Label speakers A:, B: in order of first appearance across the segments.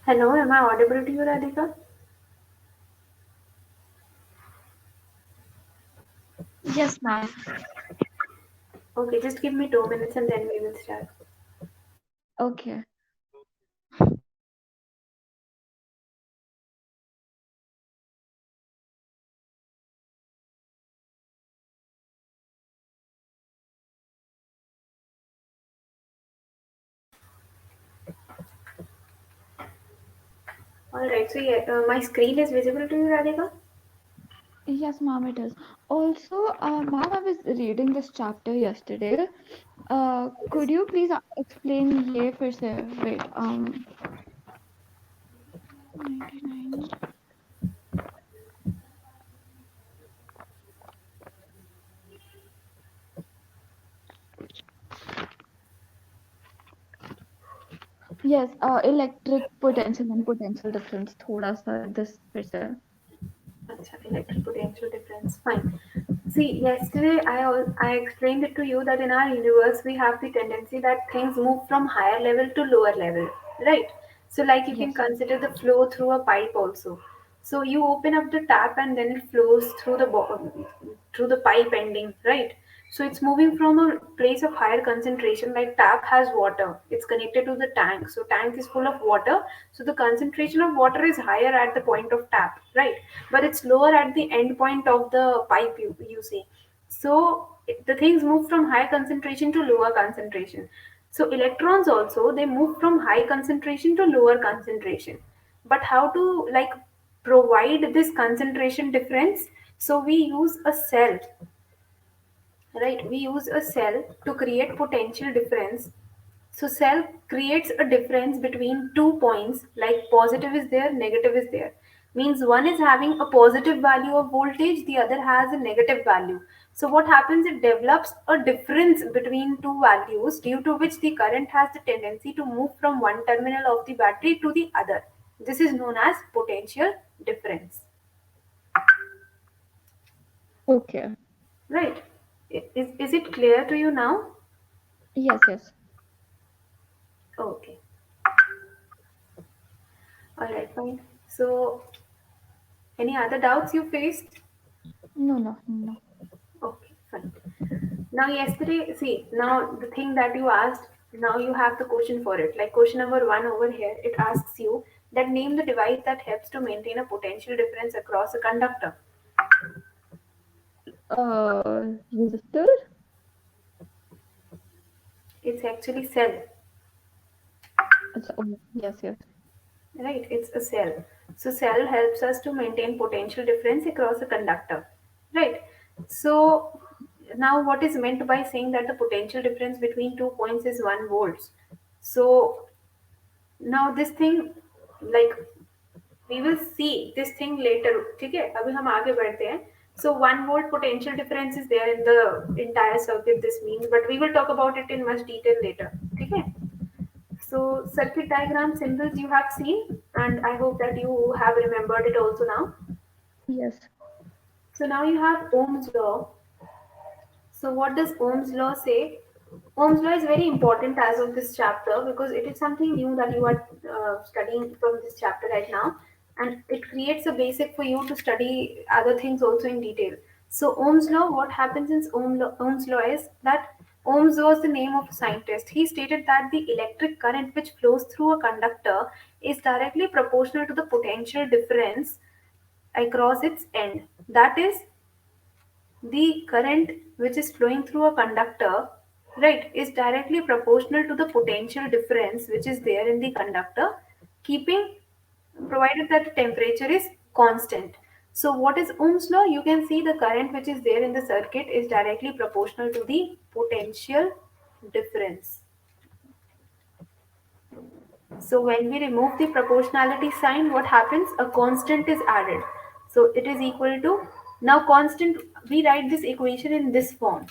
A: Hello, am I audible to you, Radhika?
B: Yes, ma'am.
A: Okay, just give me 2 minutes and then we will start.
B: Okay.
A: Alright, so yeah, my screen is visible to you, Radhika?
B: Yes, ma'am, it is. Also, ma'am, I was reading this chapter yesterday. Could you please explain ye फिर से? Wait, 99. Yes, electric potential and potential difference. थोड़ा सा this फिर से.
A: Acha, electric potential difference. Fine. See, yesterday I explained it to you that in our universe we have the tendency that things move from higher level to lower level, right? So, like you can
B: Yes.
A: consider the flow through a pipe also. So you open up the tap and then it flows through through the pipe ending, right? So it's moving from a place of higher concentration. Like tap has water, it's connected to the tank. So tank is full of water. So the concentration of water is higher at the point of tap, right? But it's lower at the end point of the pipe. You see. So the things move from high concentration to lower concentration. So electrons also they move from high concentration to lower concentration. But how to like provide this concentration difference? So we use a cell, right? We use a cell to create potential difference. So cell creates a difference between 2 points, like positive is there, negative is there. Means one is having a positive value of voltage, the other has a negative value. So what happens? It develops a difference between two values, due to which the current has the tendency to move from one terminal of the battery to the other. This is known as potential difference.
B: Okay.
A: Right? Is it clear to you now?
B: Yes, yes.
A: Okay. All right, fine. So, any other doubts you faced?
B: No, no, no.
A: Okay, fine. Now, yesterday, see, now the thing that you asked, now you have the question for it. Like question number one over here, it asks you that name the device that helps to maintain a potential difference across a conductor.
B: Resistor?
A: It's actually cell,
B: Oh, yes, yes.
A: right? It's a cell. So, cell helps us to maintain potential difference across a conductor, right? So, now what is meant by saying that the potential difference between 2 points is 1 volts? So, now this thing, like we will see this thing later. ठीक है अभी हम आगे बढ़ते हैं. So 1 volt potential difference is there in the entire circuit. This means, but we will talk about it in much detail later. ठीक है. So circuit diagram symbols you have seen, and I hope that you have remembered it also now.
B: Yes.
A: So now you have Ohm's law. So what does Ohm's law say? Ohm's law is very important as of this chapter because it is something new that you are studying from this chapter right now, and it creates a basic for you to study other things also in detail. So Ohm's law, what happens in Ohm's law is that Ohm's was the name of a scientist. He stated that the electric current which flows through a conductor is directly proportional to the potential difference across its end. That is, the current which is flowing through a conductor, right, is directly proportional to the potential difference which is there in the conductor, keeping provided that the temperature is constant. So what is Ohm's law? You can see the current which is there in the circuit is directly proportional to the potential difference. So when we remove the proportionality sign, what happens? A constant is added. So it is equal to, now constant, we write this equation in this form,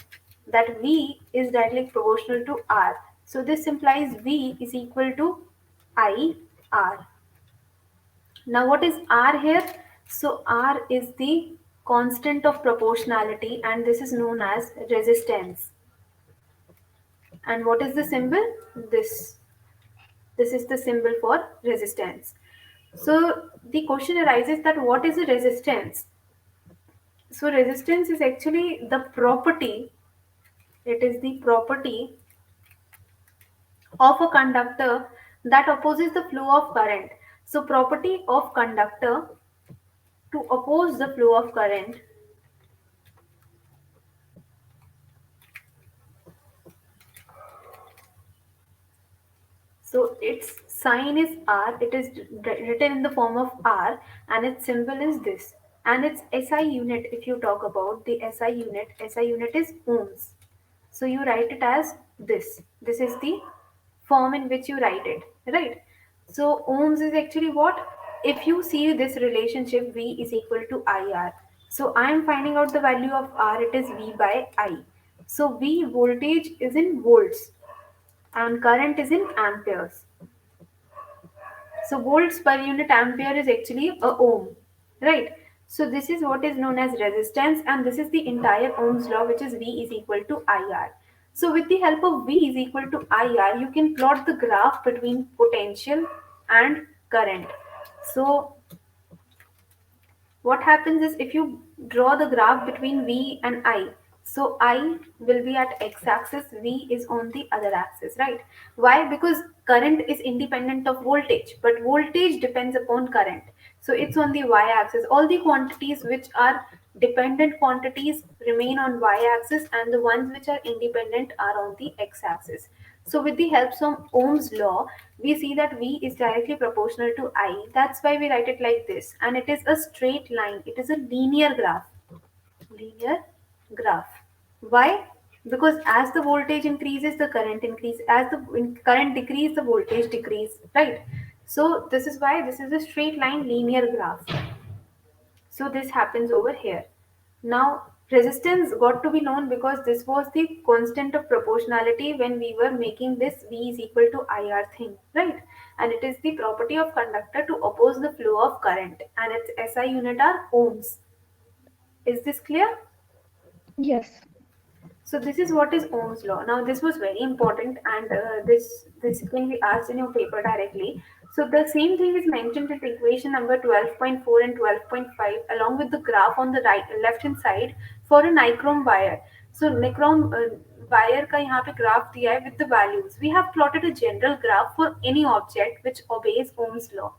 A: that V is directly proportional to R. So this implies V is equal to I R. Now what is R here? So R is the constant of proportionality and this is known as resistance. And what is the symbol? This is the symbol for resistance. So the question arises that what is a resistance? So resistance is actually the property, it is the property of a conductor that opposes the flow of current. So property of conductor to oppose the flow of current. So its sign is R. It is written in the form of R, and its symbol is this. And its SI unit, if you talk about the SI unit is ohms. So you write it as this. This is the form in which you write it, right? So ohms is actually what? If you see this relationship, V is equal to IR. So I am finding out the value of R. It is V by I. So V voltage is in volts and current is in amperes. So volts per unit ampere is actually a ohm, right? So this is what is known as resistance, and this is the entire Ohm's law, which is V is equal to IR. So with the help of V is equal to IR, you can plot the graph between potential and current. So what happens is if you draw the graph between V and I, so I will be at x-axis, V is on the other axis, right? Why? Because current is independent of voltage, but voltage depends upon current. So it's on the y-axis. All the quantities which are dependent quantities remain on y-axis, and the ones which are independent are on the x-axis. So with the help of Ohm's law, we see that V is directly proportional to I. That's why we write it like this. And it is a straight line. It is a linear graph. Linear graph. Why? Because as the voltage increases, the current increases. As the current decreases, the voltage decreases. Right? So this is why this is a straight line linear graph. So this happens over here. Now, resistance got to be known because this was the constant of proportionality when we were making this V is equal to IR thing, right? And it is the property of conductor to oppose the flow of current, and its SI unit are ohms. Is this clear?
B: Yes.
A: So this is what is Ohm's law. Now this was very important, and this can be asked in your paper directly. So the same thing is mentioned in equation number 12.4 and 12.5, along with the graph on the right left hand side for a nichrome wire. So nichrome wire का यहाँ पे graph दिया है with the values. We have plotted a general graph for any object which obeys Ohm's law.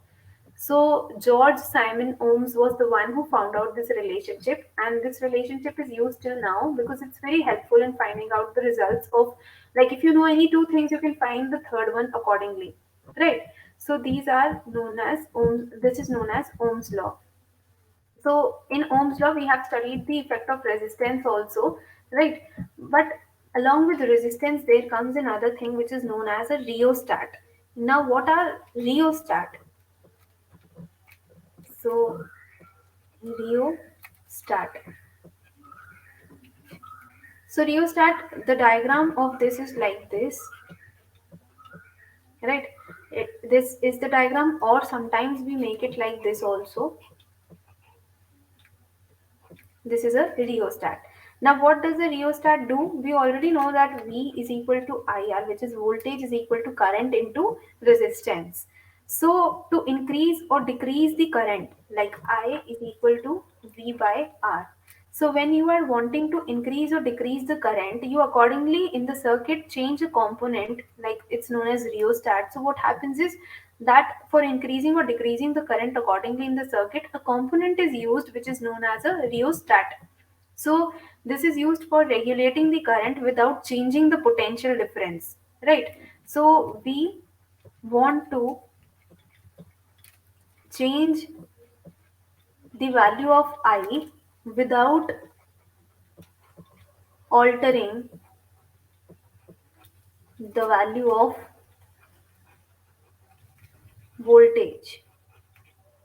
A: So George Simon Ohms was the one who found out this relationship, and this relationship is used till now because it's very helpful in finding out the results of, like, if you know any two things, you can find the third one accordingly, right? So these are known as Ohms. This is known as Ohm's law. So in Ohm's law, we have studied the effect of resistance also, right? But along with resistance, there comes another thing which is known as a rheostat. Now, what are rheostat? So rheostat. So rheostat, the diagram of this is like this, right? This is the diagram, or sometimes we make it like this also. This is a rheostat. Now, what does the rheostat do? We already know that V is equal to IR, which is voltage is equal to current into resistance. So, to increase or decrease the current, like I is equal to V by R. So, when you are wanting to increase or decrease the current, you accordingly in the circuit change a component, like it's known as rheostat. So, what happens is that for increasing or decreasing the current accordingly in the circuit, a component is used which is known as a rheostat. So this is used for regulating the current without changing the potential difference, right? So we want to change the value of I without altering the value of voltage.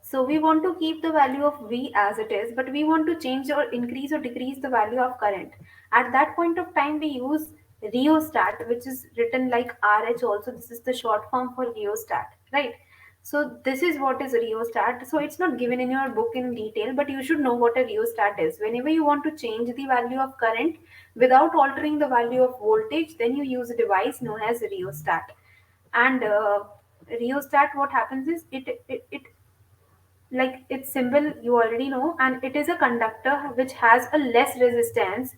A: So we want to keep the value of V as it is, but we want to change or increase or decrease the value of current. At that point of time, we use rheostat, which is written like RH also. This is the short form for rheostat, right? So this is what is rheostat. So it's not given in your book in detail, but you should know what a rheostat is. Whenever you want to change the value of current without altering the value of voltage, then you use a device known as rheostat. And rheostat, what happens is it like its symbol you already know, and it is a conductor which has a less resistance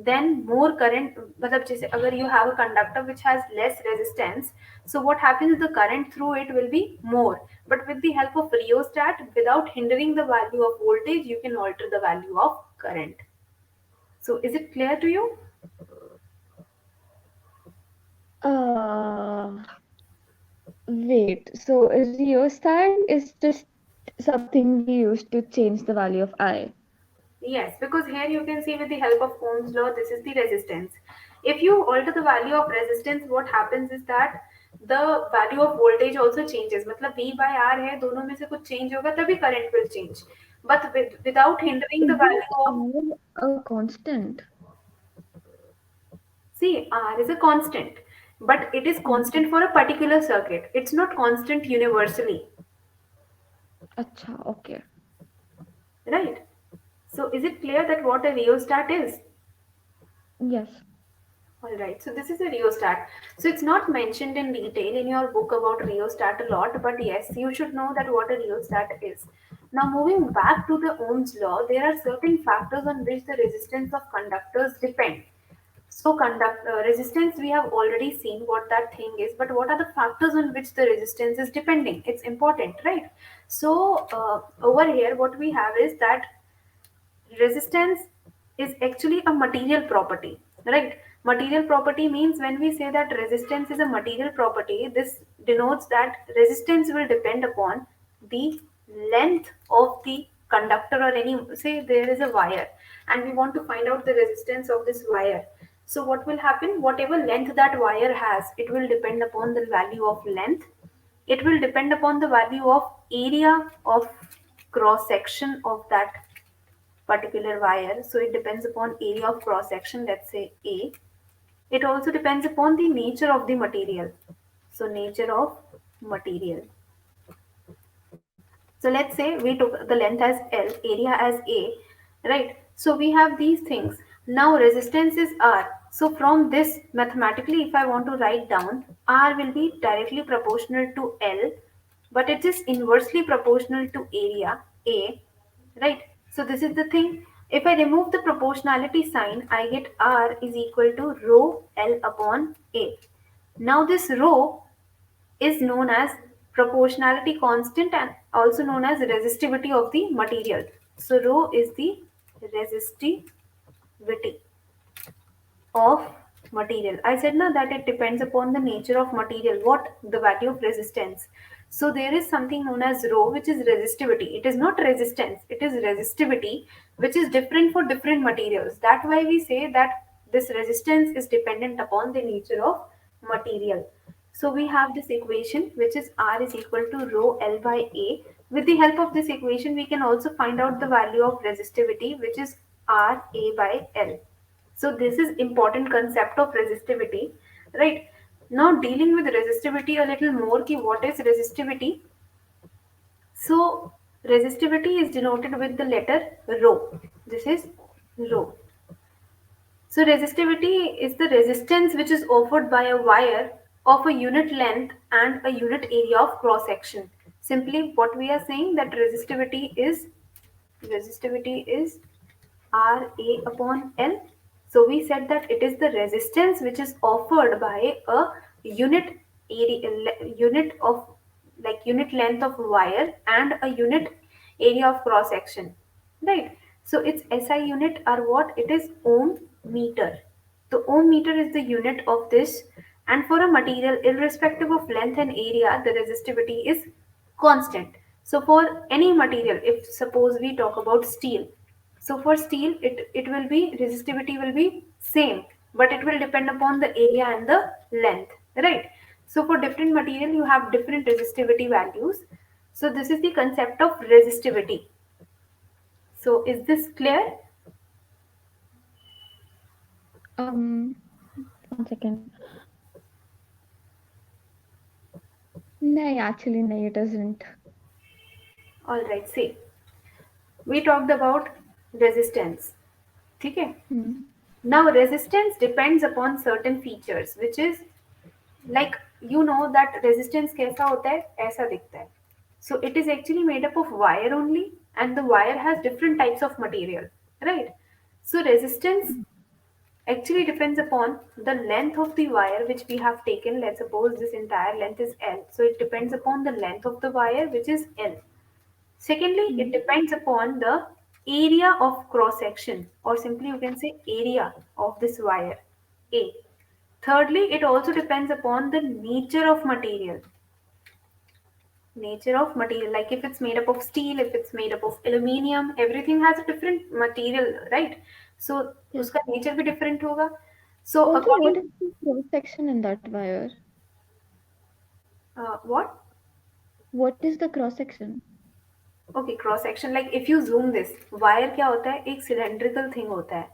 A: then more current. मतलब जैसे अगर you have a conductor which has less resistance, so what happens, the current through it will be more, but with the help of rheostat without hindering the value of voltage you can alter the value of current. So is it clear to you?
B: Uh, Wait, so a rheostat is just something we use to change the value of I.
A: Yes, because here you can see with the help of Ohm's law, this is the resistance. If you alter the value of resistance, what happens is that the value of voltage also changes. मतलब V by R है, दोनों में से कुछ change होगा तभी current will change. But without hindering the
B: Isn't
A: value of,
B: R a constant?
A: see, R is a constant, but it is
B: Mhm.
A: constant for a particular circuit. It's not constant universally,
B: Acha, okay.
A: right? So is it clear that what a rheostat is?
B: Yes.
A: All right, so this is a rheostat. So it's not mentioned in detail in your book about rheostat a lot, but yes, you should know that what a rheostat is. Now, moving back to the Ohm's law, there are certain factors on which the resistance of conductors depend. So, resistance we have already seen what that thing is, but what are the factors on which the resistance is depending? It's important, right? So, over here, what we have is that resistance is actually a material property, right? Material property means when we say that resistance is a material property, this denotes that resistance will depend upon the length of the conductor, or any, say there is a wire and we want to find out the resistance of this wire. So what will happen, whatever length that wire has, it will depend upon the value of length, it will depend upon the value of area of cross section of that particular wire. So it depends upon area of cross section, let's say A. It also depends upon the nature of the material. So nature of material. So let's say we took the length as L, area as A, right? So we have these things. Now resistance is R. So from this mathematically, if I want to write down, R will be directly proportional to L, but it is inversely proportional to area A, right? So this is the thing. If I remove the proportionality sign, I get R is equal to rho L upon A. Now this rho is known as proportionality constant and also known as resistivity of the material. So rho is the resistivity of material. I said now that it depends upon the nature of material, what the value of resistance. So there is something known as rho, which is resistivity. It is not resistance, it is resistivity, which is different for different materials. That's why we say that this resistance is dependent upon the nature of material. So we have this equation which is R is equal to rho L by A. With the help of this equation, we can also find out the value of resistivity, which is R A by L. So this is important concept of resistivity, right? Now dealing with resistivity a little more, ki what is resistivity? So resistivity is denoted with the letter rho. This is rho. So resistivity is the resistance which is offered by a wire of a unit length and a unit area of cross section. Simply what we are saying that resistivity is R A upon L. So we said that it is the resistance which is offered by a unit area, unit of like unit length of wire and a unit area of cross section, right? So its SI unit are what? It is ohm meter. The ohm meter is the unit of this, and for a material, irrespective of length and area, the resistivity is constant. So for any material, if suppose we talk about steel, so for steel, it will be resistivity will be same, but it will depend upon the area and the length, right? So for different material, you have different resistivity values. So this is the concept of resistivity. So is this clear?
B: Um, 1 second. No, actually, no, it isn't.
A: All right. See, we talked about resistance. Okay.
B: Hmm.
A: Now resistance depends upon certain features, which is like that resistance कैसा होता है, ऐसा दिखता है. So it is actually made up of wire only, and the wire has different types of material, right? So resistance actually depends upon the length of the wire which we have taken. Let's suppose this entire length is L. So it depends upon the length of the wire which is L. Secondly, it
B: Hmm.
A: depends upon the area of cross section, or simply you can say area of this wire A. Thirdly, it also depends upon the nature of material. Nature of material, like if it's made up of steel, if it's made up of aluminium, everything has a different material, right? So
B: Yes.
A: uska nature bhi different hoga. So
B: Also, what
A: according
B: is the cross section in that wire?
A: what?
B: What is the cross section?
A: Okay, cross section, like if you zoom this wire क्या होता है, एक cylindrical thing होता है,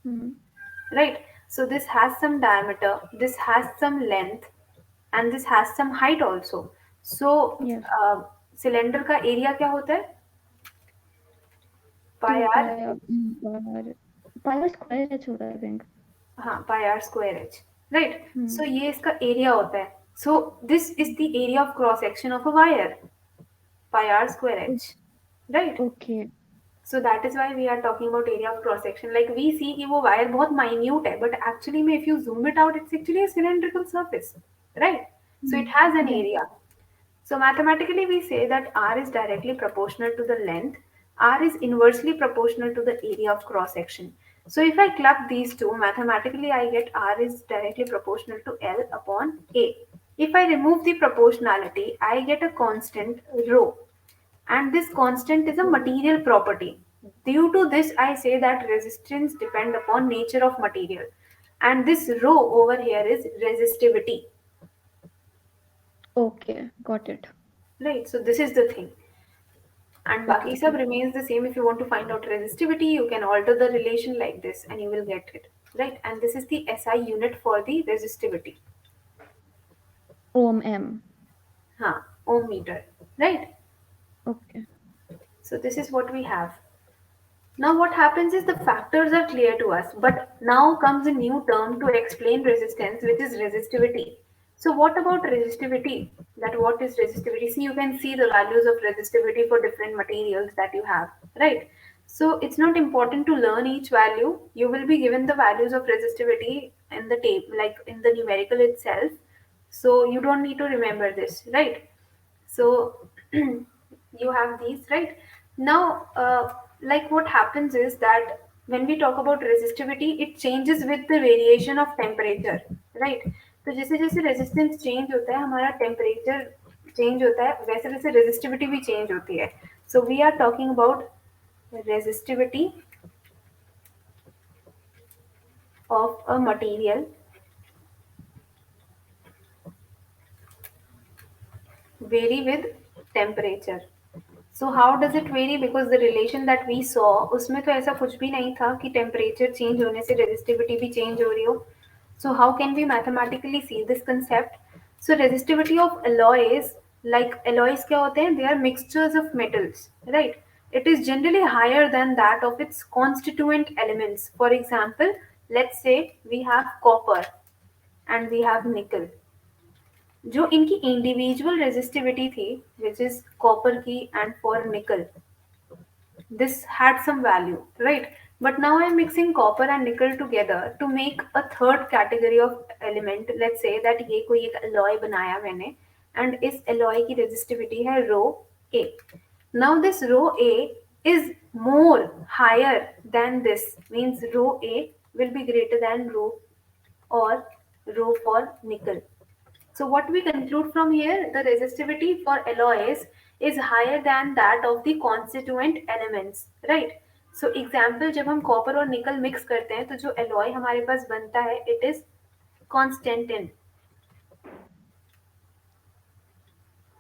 B: Hmm.
A: right? So this has some diameter, this has some length, and this has some height also. So
B: Yes.
A: Cylinder का area क्या होता है?
B: 2
A: pi
B: pi
A: R,
B: pi r square h होता है, I think.
A: हाँ pi R square H, right? So
B: Hmm.
A: ये इसका area होता है. So this is the area of cross section of a wire, pi R square
B: O-
A: H, right?
B: Okay.
A: So that is why we are talking about area of cross section. Like we see कि वो wire बहुत minute है, but actually में if you zoom it out it's actually cylindrical surface, right? So
B: Hmm.
A: It has an
B: Yes.
A: Area. So mathematically we say that R is directly proportional to the length, R is inversely proportional to the area of cross section. So if I club these two, mathematically I get R is directly proportional to L upon A. If I remove the proportionality, I get a constant rho, and this constant is a material property. Due to this, I say that resistance depend upon nature of material, and this rho over here is resistivity,
B: Okay. Got it.
A: right? So this is the thing. And baki
B: Okay.
A: sab remains the same. If you want to find out resistivity, you can alter the relation like this and you will get it, right? And this is the SI unit for the resistivity.
B: Ohm m.
A: Ohm meter, right?
B: Okay.
A: So this is what we have. Now what happens is the factors are clear to us, but now comes a new term to explain resistance, which is resistivity. So what about resistivity? That what is resistivity? See, you can see the values of resistivity for different materials that you have, right? So it's not important to learn each value. You will be given the values of resistivity in the table, like in the numerical itself. So you don't need to remember this, right? So you have these, right? Now like what happens is that when we talk about resistivity, it changes with the variation of temperature, right? तो जैसे जैसे resistance change होता है, हमारा temperature change होता है, वैसे वैसे रेजिस्टिविटी भी चेंज होती है. So we are talking about resistivity of a material vary with temperature. So how does it vary? Because the relation that we saw, उसमें तो ऐसा कुछ भी नहीं था कि temperature change होने से resistivity भी change हो रही हो. So how can we mathematically see this concept? So resistivity of alloys, like alloys क्या होते हैं? They are mixtures of metals, right? It is generally higher than that of its constituent elements. For example, let's say we have copper and we have nickel. जो इनकी individual resistivity थी, which is copper की and for निकल, this had some value, right? But now I'm mixing copper and nickel together to make a third category of element. Let's say that ये कोई एक alloy बनाया मैंने, and इस alloy की resistivity है rho A. Now this rho A is more higher than this, means rho A will be greater than rho or rho for nickel. So what we conclude from here, the resistivity for alloys is higher than that of the constituent elements, right? So example, जब हम copper और nickel mix करते हैं तो जो alloy हमारे पास बनता है, it is constantin,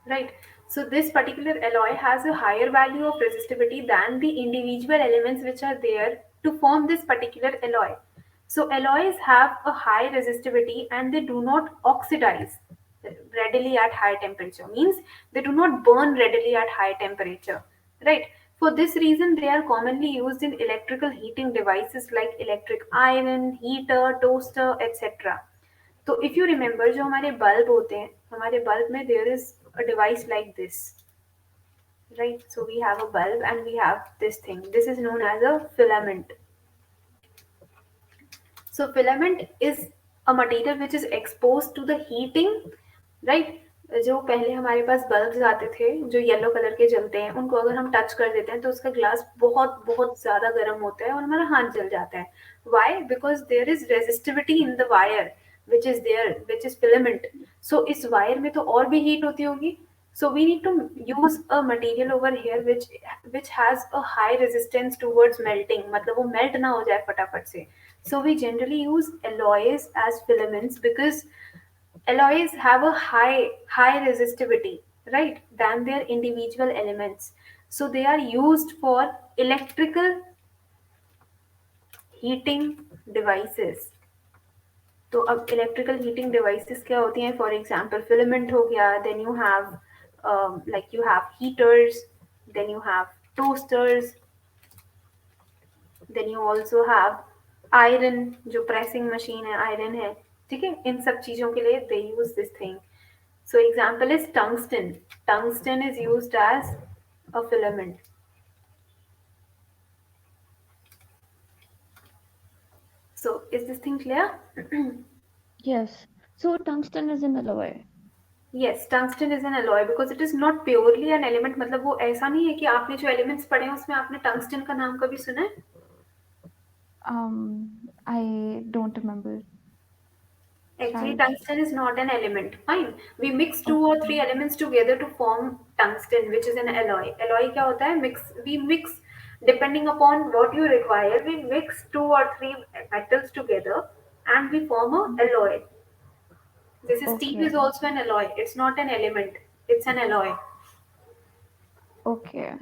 A: right? So this particular alloy has a higher value of resistivity than the individual elements which are there to form this particular alloy. So alloys have a high resistivity and they do not oxidize readily at high temperature, means they do not burn readily at high temperature, right? For this reason they are commonly used in electrical heating devices like electric iron, heater, toaster, etc. तो if you remember, जो हमारे bulb होते हैं, हमारे bulb में there is a device like this, right? So we have a bulb and we have this thing. This is known as a filament. So filament is a material which is exposed to the heating, right. जो पहले हमारे पास bulbs आते थे जो yellow colour के जलते हैं, उनको अगर हम टच कर देते हैं तो उसका ग्लास बहुत बहुत ज्यादा गर्म होता है और हमारा हाथ जल जाता है. Why? Because there is resistivity in the wire which is filament. So इस वायर में तो और भी हीट होती होगी. So we need to use a material over here which has a high resistance towards melting. मतलब वो melt ना हो जाए फटाफट से. So we generally use alloys as filaments because alloys have a high resistivity, right, than their individual elements. So they are used for electrical heating devices. तो अब electrical heating devices क्या होती हैं? फॉर एग्जांपल फिलामेंट हो गया, then you have like you have heaters, then you have toasters, then you also have iron, जो pressing machine है iron है. ठीक है, इन सब चीज़ों के लिए they use this thing. So example is tungsten. Tungsten is used as a filament. So is this thing clear?
B: Yes. So tungsten is an alloy.
A: Yes, tungsten is an alloy because it is not purely an element. मतलब वो ऐसा नहीं है कि आपने जो elements पढ़े हैं उसमें आपने tungsten का नाम कभी सुना है?
B: I don't remember.
A: Actually,
B: Shayad.
A: tungsten is not an element. Fine. We mix two or three
B: Okay.
A: elements together to form tungsten, which is an alloy. Alloy क्या होता है? We mix depending upon what you require. We mix two or three metals together, and we form a alloy. This is steel
B: Okay.
A: is also an alloy. It's not an element. It's an alloy.
B: Okay.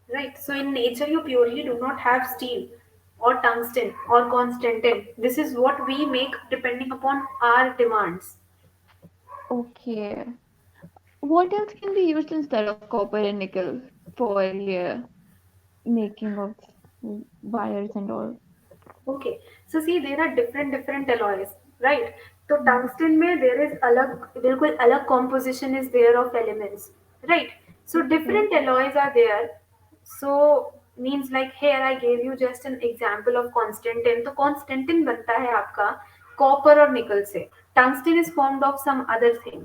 A: Right. So in nature, you purely do not have steel or tungsten or constantin. This is what we make depending upon our demands.
B: Okay. What else can be used instead of copper and nickel for making of wires and all?
A: Okay. So see, there are different alloys, right? So
B: Hmm.
A: tungsten में there is अलग बिल्कुल अलग composition is there of elements, right? So
B: Okay.
A: different alloys are there. So means like here I gave you just an example of constantin. तो constantin बनता है आपका copper और nickel से. Tungsten is formed of some other thing.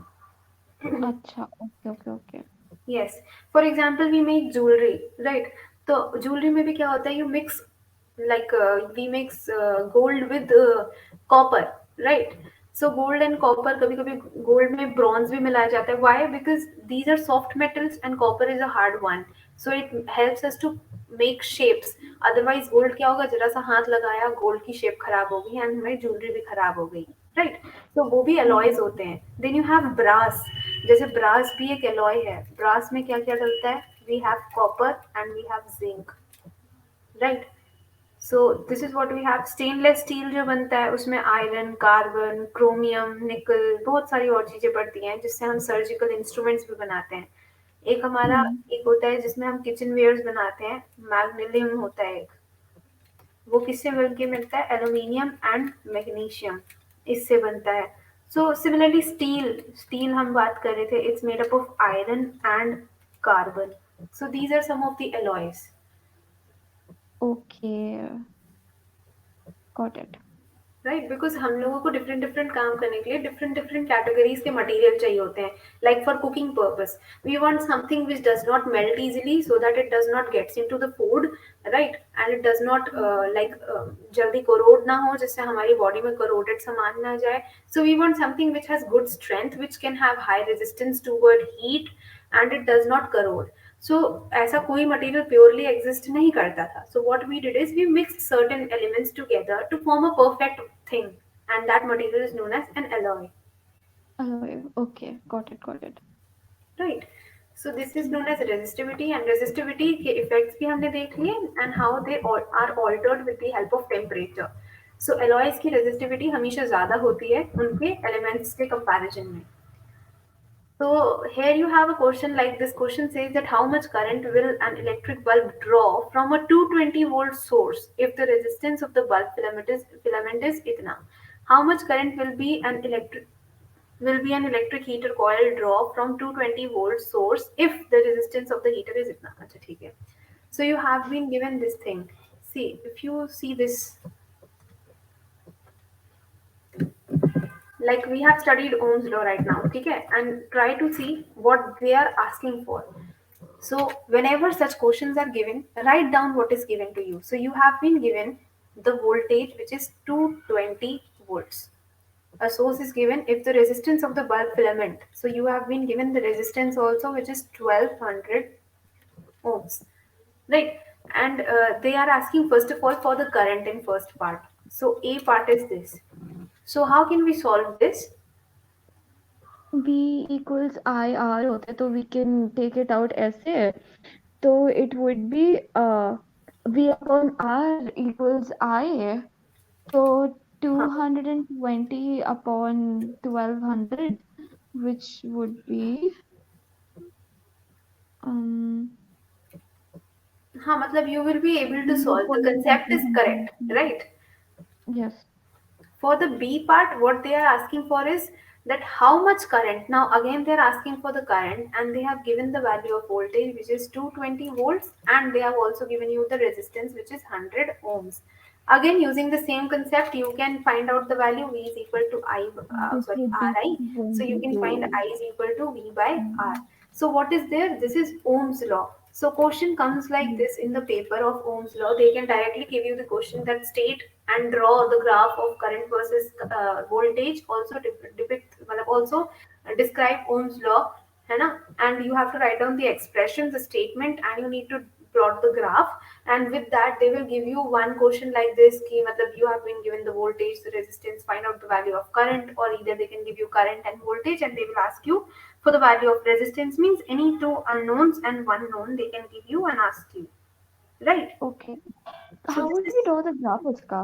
B: Acha. Okay. Okay. Okay.
A: Yes. For example, we make jewelry, right? तो jewelry में भी क्या होता है? You mix like we mix gold with copper, right? So gold and copper, कभी कभी gold में bronze भी मिलाया जाता है. Why? Because these are soft metals and copper is a hard one. So it helps us to make shapes. Otherwise gold क्या होगा? जरा सा हाथ लगाया, gold की shape खराब हो गई and हमारी jewelry भी खराब हो गई, right? तो वो भी alloys होते हैं. Then you have brass. जैसे ब्रास भी एक एलॉय है. ब्रास में क्या क्या डलता है? We have copper and we have zinc, right. So this is what we have. Stainless steel जो बनता है उसमें आयरन, कार्बन, क्रोमियम, निकल, बहुत सारी और चीजें पड़ती हैं जिससे हम सर्जिकल इंस्ट्रूमेंट्स भी बनाते हैं. एक हमारा
B: Hmm.
A: एक होता है जिसमें हम किचन वेयर्स बनाते हैं, मैग्नीलियम होता है एक. वो किससे बन के मिलता है? एल्यूमिनियम एंड मैग्नीशियम, इससे बनता है. सो सिमिलरली स्टील, स्टील हम बात कर रहे थे, it's made up of iron and carbon. So these are some of the alloys,
B: Okay. Got it.
A: Right. Because हम लोगों को डिफरेंट डिफरेंट काम करने के लिए डिफरेंट डिफरेंट कैटेगरीज के मटेरियल चाहिए होते हैं. Like for cooking purpose we want something which does not melt easily so that it does not gets into the food, right, and it does not like जल्दी corrode ना हो, जिससे हमारी body में कोरोडेड सामान ना जाए. So we want something which has good strength, which can have high resistance toward heat and it does not corrode. So ऐसा कोई मटेरियल प्योरली एग्जिस्ट नहीं करता था. So what we did is we mixed certain elements together to form a perfect thing, and that material is known as an alloy,
B: Alloy. Okay. Got it. Got it.
A: right. So this is
B: Hmm.
A: known as resistivity, and resistivity के effects भी हमने देख लिए and how they are altered with the help of temperature. So alloys की resistivity हमेशा ज़्यादा होती है उनके elements के comparison में. So here you have a question like this. Question says that how much current will an electric bulb draw from a 220 volt source if the resistance of the bulb filament is itna? How much current will be an electric will be an electric heater coil draw from 220 volt source if the resistance of the heater is itna. Acha, theek hai. So you have been given this thing. See, if you see this, like we have studied Ohm's law right now, okay, and try to see what they are asking for. So whenever such questions are given, write down what is given to you. So you have been given the voltage which is 220 volts. A source is given if the resistance of the bulb filament. So you have been given the resistance also which is 1200 ohms, right? And they are asking first of all for the current in first part. So A part is this. So how can we solve this?
B: V equals IR होता है तो we can take it out ऐसे तो it would be V upon R equals I so
A: हाँ
B: 220 upon 1200 which would be um
A: हाँ मतलब you will be able to solve. The concept is correct,
B: 0.1
A: right?
B: yes
A: For the B part, what they are asking for is that how much current. Now again they are asking for the current and they have given the value of voltage which is 220 volts and they have also given you the resistance which is 100 ohms. Again using the same concept you can find out the value V is equal to
B: this would be
A: Ri. So you can find
B: 22
A: I is equal to V by R. So what is there? This is Ohm's law. So question comes like this in the paper of Ohm's law. They can directly give you the question that state and draw the graph of current versus voltage. Also depict, मतलब also describe Ohm's law, है ना? And you have to write down the expression, the statement, and you need to plot the graph. And with that, they will give you one question like this: कि मतलब you have been given the voltage, the resistance, find out the value of current, or either they can give you current and voltage, and they will ask you for the value of resistance. Means any two unknowns and one known they can give you and ask you, right?
B: okay
A: So
B: how
A: this
B: would we
A: is
B: draw the graph uska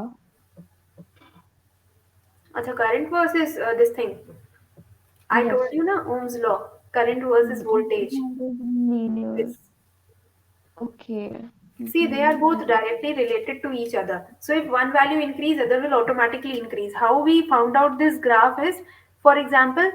A: अच्छा current versus this thing. I
B: yes
A: told you na Ohm's law, current versus voltage.
B: linear
A: This.
B: okay
A: See, they are both
B: V
A: directly related to each other. So if one value increase, other will automatically increase. How we found out this graph is, for example,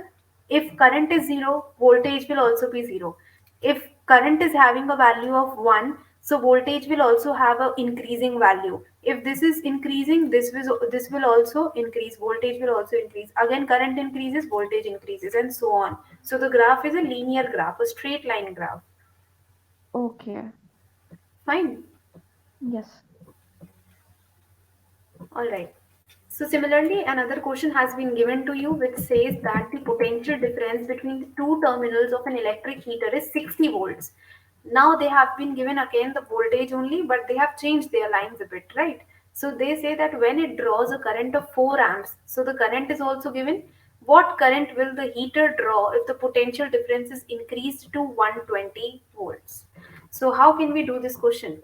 A: if current is zero, voltage will also be zero. If current is having a value of one, so voltage will also have a increasing value. If this is increasing, this will also increase. Voltage will also increase. Again, current increases, voltage increases, and so on. So the graph is a linear graph, a straight line graph.
B: okay
A: Fine.
B: yes
A: All right. So similarly, another question has been given to you which says that the potential difference between the two terminals of an electric heater is 60 volts. Now they have been given again the voltage only, but they have changed their lines a bit, right? So they say that when it draws a current of 4 amps, so the current is also given. What current will the heater draw if the potential difference is increased to 120 volts? So how can we do this question?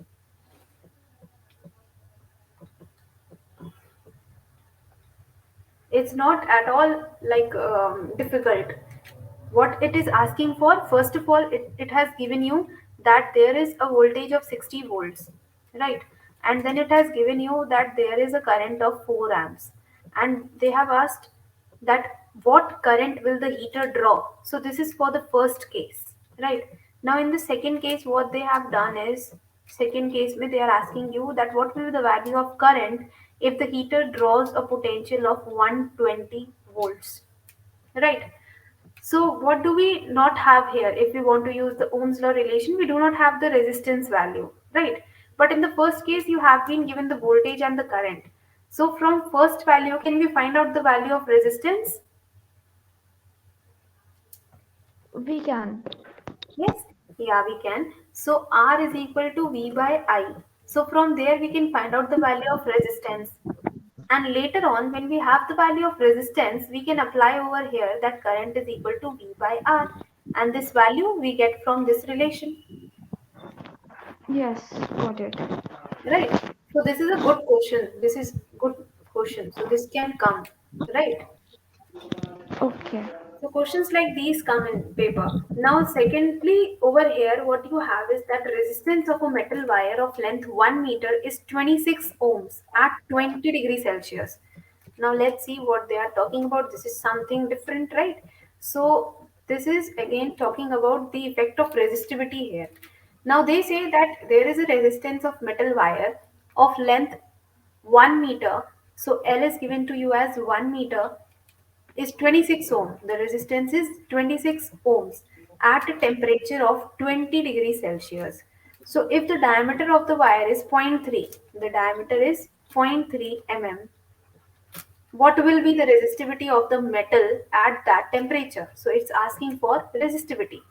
A: It's not at all like difficult. What it is asking for, first of all, it has given you that there is a voltage of 60 volts, right? And then it has given you that there is a current of 4 amps, and they have asked that what current will the heater draw. So this is for the first case, right? Now in the second case what they have done is, second case where they are asking you that what will be the value of current if the heater draws a potential of 120 volts, right? So what do we not have here? If we want to use the Ohm's law relation, we do not have the resistance value, right? But in the first case, you have been given the voltage and the current. So from first value, can we find out the value of resistance?
B: we can
A: Yes, yeah, we can. So R is equal to V by I. So from there, we can find out the value of resistance. And later on, when we have the value of resistance, we can apply over here that current is equal to V by R. And this value we get from this relation.
B: yes got it
A: Right. So this is a good question. This is good question. So this can come, right?
B: okay
A: So questions like these come in paper. Now, secondly, over here, what you have is that resistance of a metal wire of length 1 meter is 26 ohms at 20 degrees Celsius. Now let's see what they are talking about. This is something different, right? So this is again talking about the effect of resistivity here. Now they say that there is a resistance of metal wire of length 1 meter. So L is given to you as 1 meter is 26 ohm. The resistance is 26 ohms at a temperature of 20 degrees Celsius. So if the diameter of the wire is zero point 0.3, the diameter is zero point 0.3 mm, what will be the resistivity of the metal at that temperature? So it's asking for resistivity,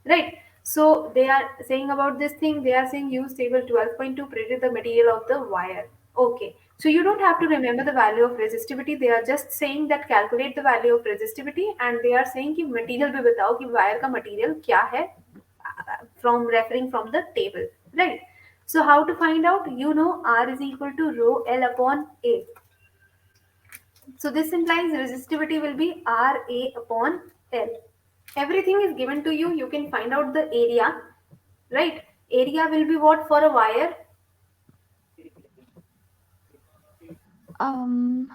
A: right? So they are saying about this thing, they are saying use table 12.2, predict the material of the wire. Okay, so you don't have to remember the value of resistivity, they are just saying that calculate the value of resistivity, and they are saying कि material भी बताओ कि wire का material क्या है, from referring from the table, right? So how to find out? You know R is equal to rho L upon A. So this implies resistivity will be RA upon L. Everything is given to you. You can find out the area, right? Area will be what for a wire?
B: Um,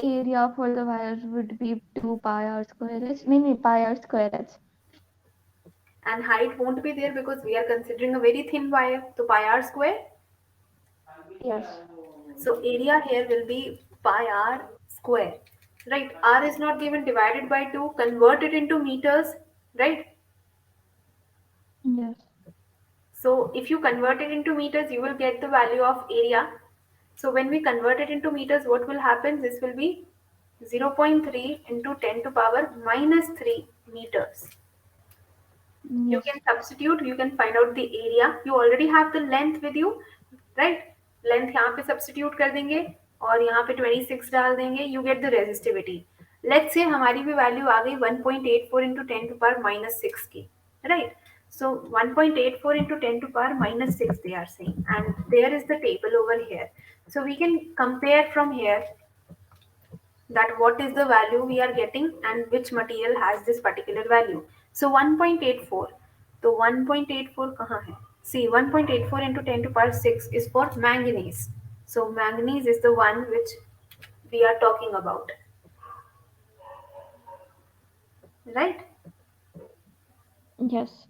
B: area for the wires would be 2 pi r square h. No, pi r square h.
A: And height won't be there because we are considering a very thin wire. So pi r square.
B: Yes.
A: So area here will be pi r square, right? R is not given, divided by 2, convert it into meters, right?
B: Yes.
A: So if you convert it into meters, you will get the value of area. So when we convert it into meters, what will happen? This will be 0.3 into 10 to power minus 3 meters. You
B: Yes.
A: can substitute, you can find out the area. You already have the length with you, right? Length यहाँ पे substitute कर देंगे और यहाँ पे 26 डाल देंगे, you get the resistivity. Let's say हमारी भी value आ गई 1.84 into 10 to power minus 6 की, right? So 1.84 into 10 to power minus 6 they are saying, and there is the table over here. So we can compare from here that what is the value we are getting and which material has this particular value. So 1.84. तो 1.84 कहाँ है? See, 1.84 into 10 to power 6 is for manganese. So manganese is the one which we are talking about, right?
B: Yes.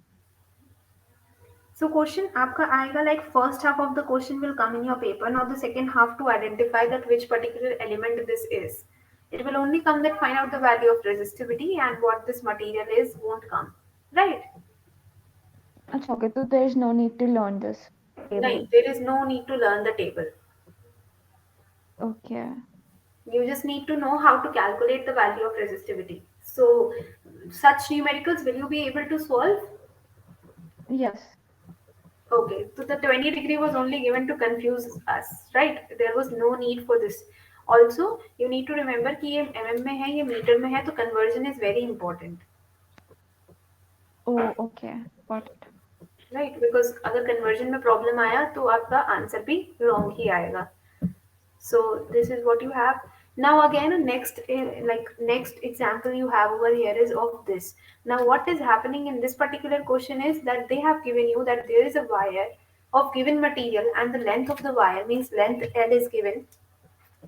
A: So question आपका आएगा, like first half of the question will come in your paper. Now the second half to identify that which particular element this is. It will only come that find out the value of resistivity, and what this material is won't come, right?
B: Achha, okay, so there is no need to learn this
A: No,
B: table.
A: there is no need to learn the table.
B: Okay.
A: You just need to know how to calculate the value of resistivity. So, such numericals, will you be able to solve?
B: Yes.
A: Okay, so the 20 degree was only given to confuse us, right? There was no need for this. Also, you need to remember कि ये mm में है, ये metre में है, तो conversion is very important,
B: Oh, okay. Got it.
A: right? Because अगर conversion में problem आया तो आपका answer भी wrong ही आएगा. So this is what you have. Now again, next like next example you have over here is of this. Now what is happening in this particular question is that they have given you that there is a wire of given material, and the length of the wire means length L is given,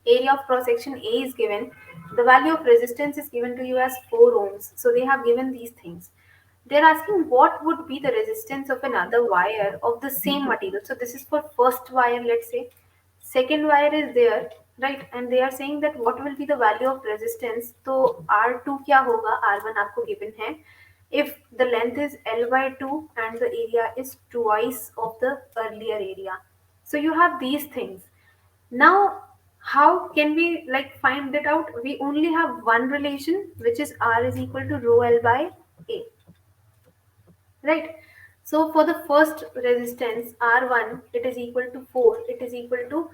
A: area of cross section A is given, the value of resistance is given to you as 4 ohms. So they have given these things. They're asking what would be the resistance of another wire of the same material. So this is for first wire, let's say. Second wire is there, right? And they are saying that what will be the value of resistance. So R2 क्या होगा? R1 आपको given है. If the length is L by 2 and the area is twice of the earlier area. So you have these things. Now, how can we like find that out? We only have one relation, which is R is equal to rho L by A, right? So for the first resistance R1, it is equal to 4. It is equal to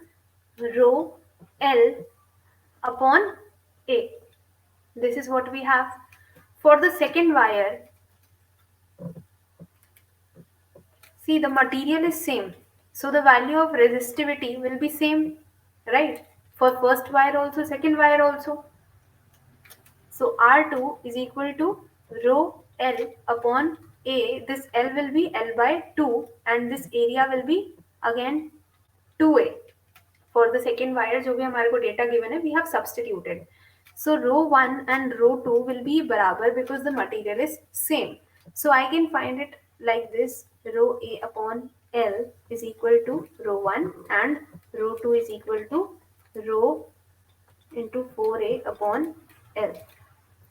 A: rho L upon A. This is what we have. For the second wire, see the material is same. So the value of resistivity will be same, right? For first wire also, second wire also. So R2 is equal to rho L upon A. This L will be L by 2, and this area will be again 2A. for the second wire जो भी हमारे को data given है, we have substituted. So row 1 and row 2 will be barabar because the material is same. So I can find it like this: row A upon L is equal to row 1 and row 2 is equal to row into 4A upon L.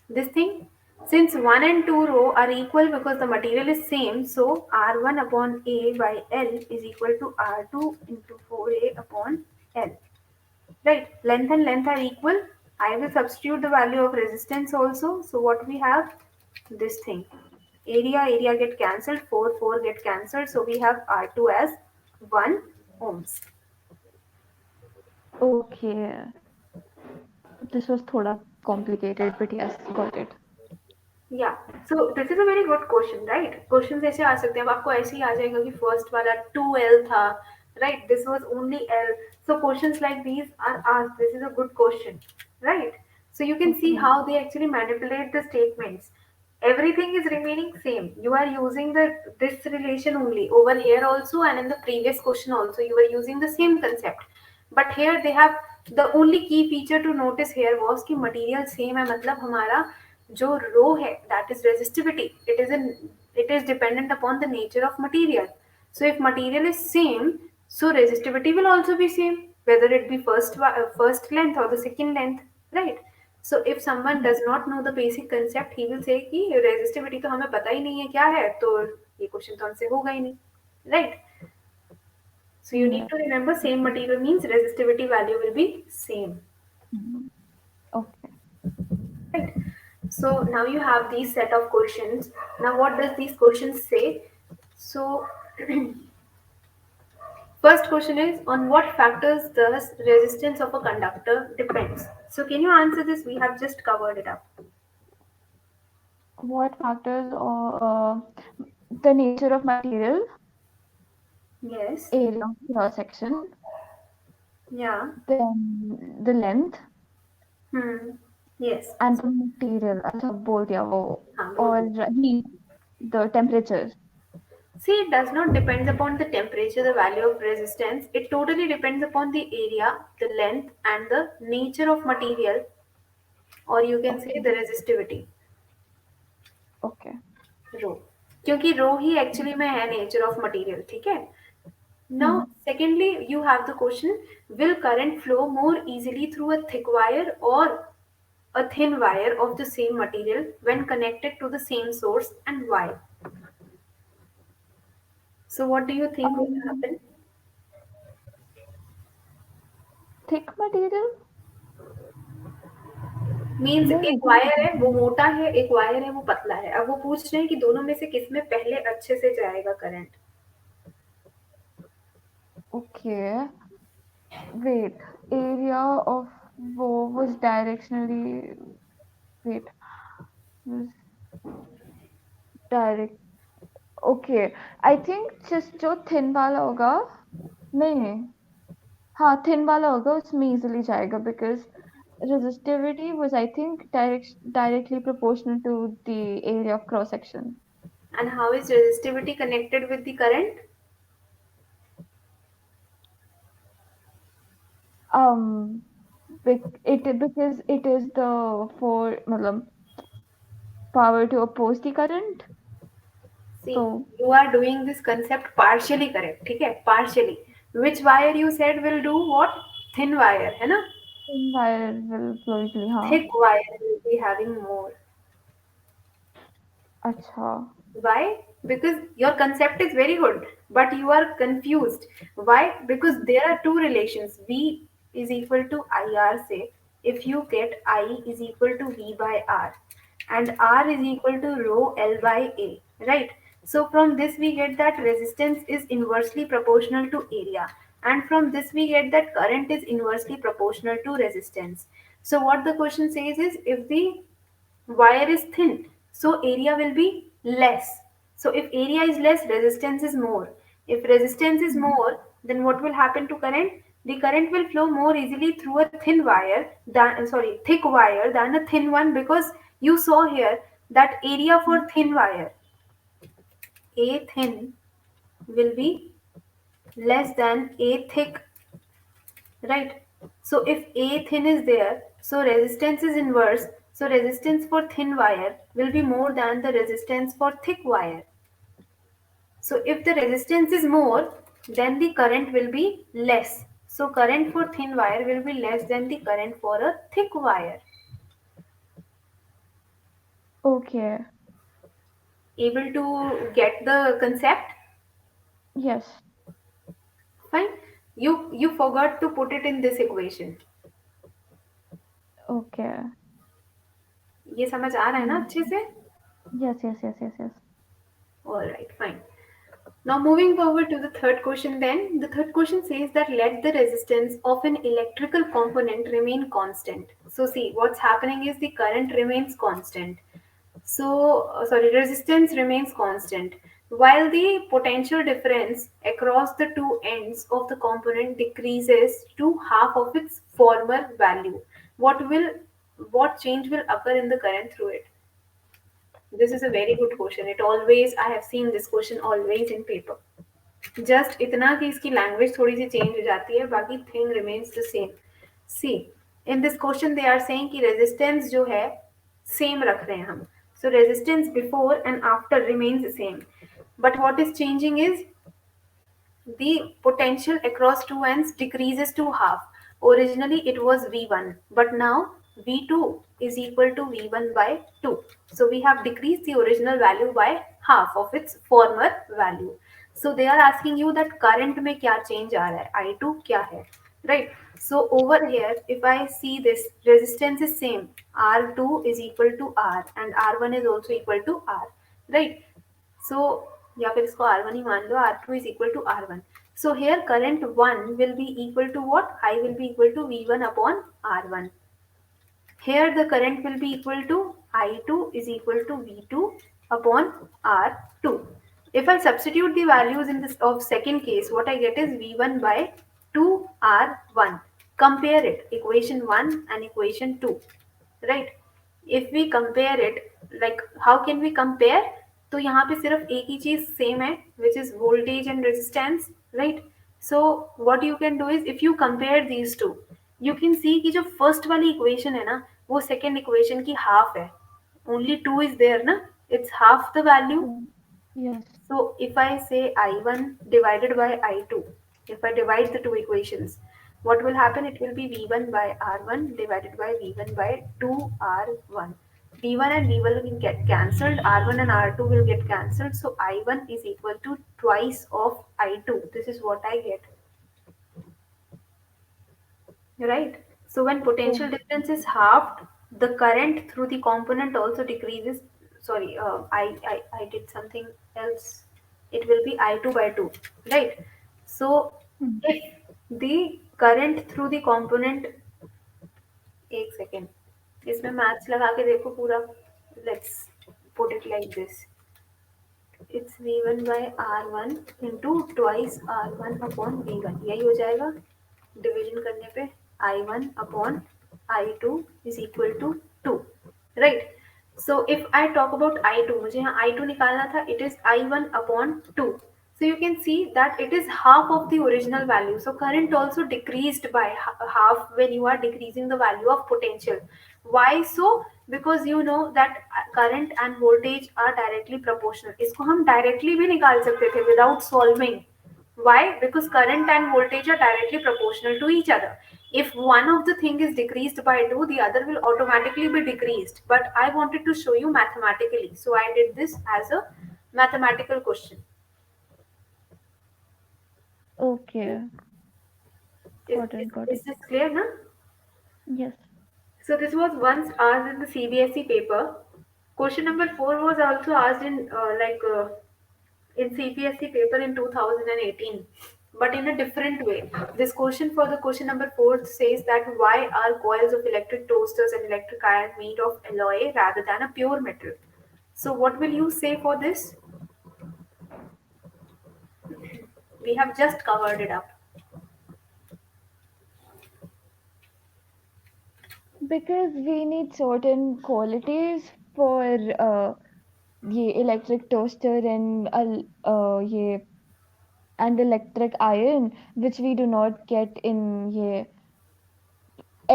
A: This thing, since 1 and 2 row are equal because the material is same, so R1 upon A by L is equal to R2 into 4A upon L. Right, length and length are equal. I will substitute the value of resistance also. So what we have, this thing, area get cancelled, 4 get cancelled, so we have R2 as 1 ohms.
B: Okay. This was thoda complicated, but yes, got it.
A: या सो this is a very good question, right? Question ऐसे आ सकते हैं, अब आपको ऐसे ही आ जाएगा कि first वाला 2L था, right? This was only L. So questions like these are asked. This is a good question, right? So you can see
B: Okay.
A: how they actually manipulate the statements. Everything is remaining same. You are using the this relation only over here also, and in the previous question also you were using the same concept. But here they have, the only key feature to notice here was कि material same है, मतलब हमारा जो रो है, that is resistivity, it is dependent upon the nature of material. So if material is same, so resistivity will also be same, whether it be first length or the second length, right? So if someone does not know the basic concept, he will say कि resistivity तो हमें पता ही नहीं है क्या है, तो ये क्वेश्चन तो हमसे होगा ही नहीं, right? So you need
B: Yeah.
A: to remember, same material means resistivity value will be same.
B: Mhm. Okay.
A: Right. So now you have these set of questions. Now what does these questions say? So first question is, on what factors does resistance of a conductor depends? So can you answer this? We have just covered it up.
B: What factors or the nature of material,
A: Yes.
B: area of cross section,
A: Yeah.
B: then the length
A: Hmm. Yes.
B: and the material. अच्छा बोल दिया वो,
A: हाँ, बोल
B: और
A: दो.
B: heat, the temperature.
A: See, it does not depend upon the temperature, the value of resistance. It totally depends upon the area, the length, and the nature of material, or you can say
B: Okay.
A: the resistivity.
B: Okay.
A: रो, क्योंकि रो ही actually में है nature of material, ठीक है? Now
B: Hmm.
A: Secondly you have the question, will current flow more easily through a thick wire और a thin wire of the same material when connected to the same source, and why? So what do you think will
B: Um,
A: happen?
B: thick material?
A: Means
B: नहीं
A: एक
B: मुझे नहीं
A: wire है वो
B: पता.
A: मोटा है, एक वायर है वो पतला है, अब वो पूछ रहे हैं कि दोनों में से किस में पहले अच्छे से जाएगा current.
B: Okay. Wait. Area of वो was directionally. Wait. Was direct. Okay. I think just जो thin वाला होगा. नहीं. हाँ thin वाला होगा उसमें easily जाएगा because resistivity was I think directly proportional to the area of cross section.
A: And how is resistivity connected with the current?
B: Um, because it is the for मतलब power to oppose the current.
A: See,
B: So
A: you are doing this concept partially correct, ठीक है? Partially. Which wire you said will do what? Thin wire, है ना?
B: thin wire will flow easily. हाँ.
A: Thick wire will be having more.
B: अच्छा.
A: Why? Because your concept is very good, but you are confused. Why? Because there are two relations. V is equal to IR, say, if you get I is equal to V by R, and R is equal to rho L by A, right? So from this we get that resistance is inversely proportional to area, and from this we get that current is inversely proportional to resistance. So what the question says is, if the wire is thin, so area will be less. So if area is less, resistance is more. If resistance is more, then what will happen to current? The current will flow more easily through a thin wire than, sorry, thick wire than a thin one, because you saw here that area for thin wire, A thin, will be less than A thick, right? So if A thin is there, so resistance is inverse. So resistance for thin wire will be more than the resistance for thick wire. So if the resistance is more, then the current will be less. So current for thin wire will be less than the current for a thick wire.
B: Okay.
A: Able to get the concept?
B: Yes.
A: Fine. You forgot to put it in this equation.
B: Okay.
A: ये समझ आ रहा है ना
B: Hmm.
A: अच्छे से?
B: Yes, yes, yes, yes, yes.
A: All right, fine. Now moving forward to the third question then. The third question says that let the resistance of an electrical component remain constant. So see, what's happening is the current remains constant. Resistance remains constant. While the potential difference across the two ends of the component decreases to half of its former value. What will what change will occur in the current through it? This is a very good question. It always I have seen this question always in paper. Just इतना कि इसकी language थोड़ी सी change हो जाती है बाकी thing remains the same see in this question they are saying कि resistance जो है सेम रख रहे हैं हम so resistance before and after remains same but what is changing is the potential across two ends decreases to half. Originally it was V1, but now V2 is equal to V1 by 2. So we have decreased the original value by half of its former value. So they are asking you that current में क्या change आ रहा है, I2 क्या है, right? So over here, if I see this resistance is same, R2 is equal to R and R1 is also equal to R, right? So या फिर इसको R1 ही मान लो R2 is equal to R1. So here current 1 will be equal to what? I will be equal to V1 upon R1. Here the current will be equal to I2 is equal to V2 upon R2. If I substitute the values in this of second case, what I get is V1 by 2R1. Compare it, equation 1 and equation 2, right? If we compare it, like how can we compare? तो यहाँ पे सिर्फ एक ही चीज same है which is voltage and resistance, right? So what you can do is if you compare these two, you can see कि जो first वाली equation है ना वो second equation की half है. Only 2 is there ना, it's half the value.
B: Yeah. Yes.
A: So if I say I1 divided by I2, if I divide the two equations, what will happen? It will be V1 by R1 divided by V1 by 2R1. V1 and V1 will get cancelled, R1 and R2 will get cancelled. So I1 is equal to twice of I2. This is what I get, right? So when
B: Oh.
A: potential difference is halved, the current through the component also decreases. Sorry, I did something else. It will be I2 by 2, right? So
B: Hmm.
A: if the current through the component, एक second इसमें maths लगा के देखो पूरा, let's put it like this, it's V1 by R1 into twice R1 upon V1, यही हो जाएगा division करने पे I1 upon I2 is equal to 2, right? So if I talk about I2, मुझे यहाँ I2 निकालना था, it is I1 upon 2. So you can see that it is half of the original value. So current also decreased by half when you are decreasing the value of potential. Why so? Because you know that current and voltage are directly proportional. इसको हम directly भी निकाल सकते थे without solving. Why? Because current and voltage are directly proportional to each other. If one of the thing is decreased by 2, the other will automatically be decreased. But I wanted to show you mathematically. So I did this as a mathematical question.
B: Okay.
A: Is,
B: Got
A: is,
B: it. Got it.
A: is this clear now?
B: Yes.
A: So this was once asked in the CBSE paper. Question number 4 was also asked in CPSC paper in 2018, but in a different way. This question for the question number 4 says that why are coils of electric toasters and electric iron made of alloy rather than a pure metal? So what will you say for this? We have just covered it up.
B: Because we need certain qualities for ये electric toaster and ये and electric iron which we do not get in ये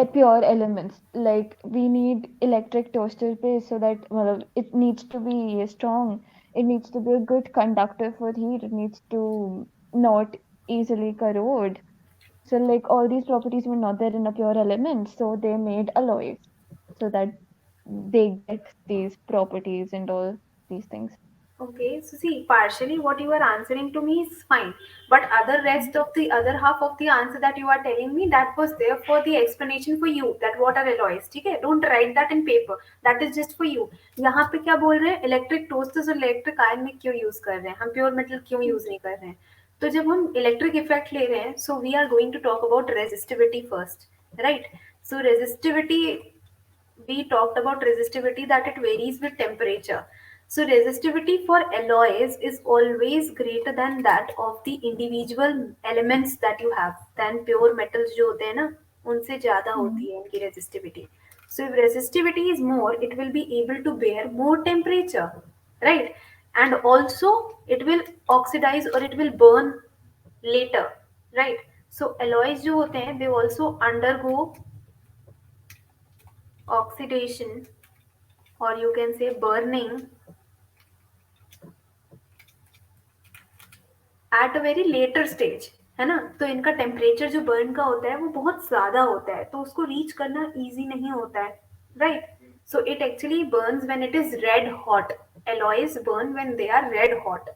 B: pure elements. Like we need electric toaster paste so that well, it needs to be strong. It needs to be a good conductor for heat. It needs to not easily corrode. So like all these properties were not there in a pure element, so they made alloys so that they get these properties and all these things.
A: Okay, so see, partially what you are answering to me is fine, but other rest of the other half of the answer that you are telling me, that was there for the explanation for you that what are alloys. ठीक है, don't write that in paper, that is just for you. यहाँ पे क्या बोल रहे हैं, electric toasters और electric ion में क्यों यूज कर रहे हैं, हम प्योर मेटल क्यों यूज नहीं कर रहे हैं. तो जब हम इलेक्ट्रिक इफेक्ट ले रहे हैं, so we are going to talk about resistivity first, right. So resistivity, we talked about resistivity that it varies with temperature. So resistivity for alloys is always greater than that of the individual elements that you have. Than pure metals जो होते हैं ना, उनसे ज़्यादा
B: Hmm.
A: होती है इनकी resistivity. So if resistivity is more, it will be able to bear more temperature, right? And also it will oxidize or it will burn later, right? So alloys जो होते हैं, they also undergo oxidation, or you can say burning, at a very later stage, है ना. तो इनका temperature जो burn का होता है वो बहुत ज्यादा होता है, तो उसको रीच करना इजी नहीं होता है, right. So it actually Burns when it is red hot. alloys burn when they are red hot.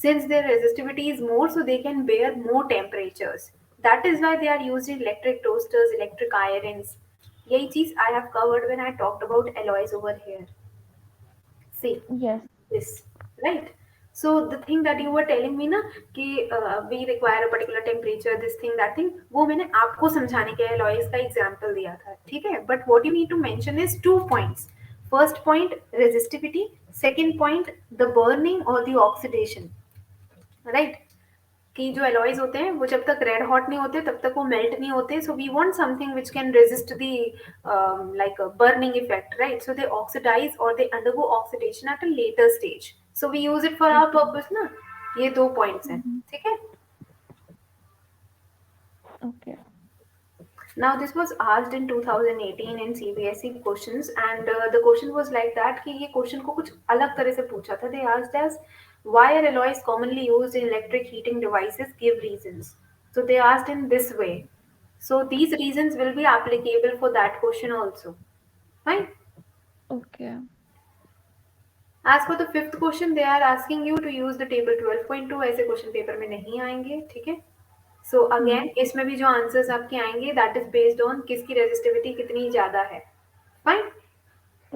A: Since their resistivity is more, so they can bear more temperatures. That is why they are used in electric toasters, electric irons. यही चीज I have covered when I talked about alloys over here. See
B: Yes.
A: this, right? So the thing that you were telling me ना कि we require a particular temperature, this thing, that thing, वो मैंने आपको समझाने के लिए alloys का example दिया था, ठीक है. But what you need to mention is 2 points. First point, resistivity. Second point, the burning or the oxidation, right? कि जो एलॉयज होते हैं वो जब तक रेड हॉट नहीं होते तब तक वो मेल्ट नहीं होते. So we want something which can resist the like burning effect, right. So they oxidise और they undergo oxidation at a later stage. So we use it for our
B: Okay.
A: Purpose ना. ये 2 points हैं,
B: Hmm.
A: ठीक है.
B: Okay.
A: Now this was asked in 2018 in CBSE questions, and the question was like that कि ये question को कुछ अलग तरह से पूछा था. They asked us why are alloys commonly used in electric heating devices? Give reasons. So they asked in this way. So these reasons will be applicable for that question also. Fine.
B: Okay.
A: As for the fifth question, they are asking you to use the table 12.2. ऐसे question paper में नहीं आएंगे, ठीक है. सो
B: Hmm.
A: Again इसमें भी जो answers आपके आएंगे दैट इज बेस्ड ऑन किसकी रेजिस्टिविटी कितनी ज्यादा है. फाइन.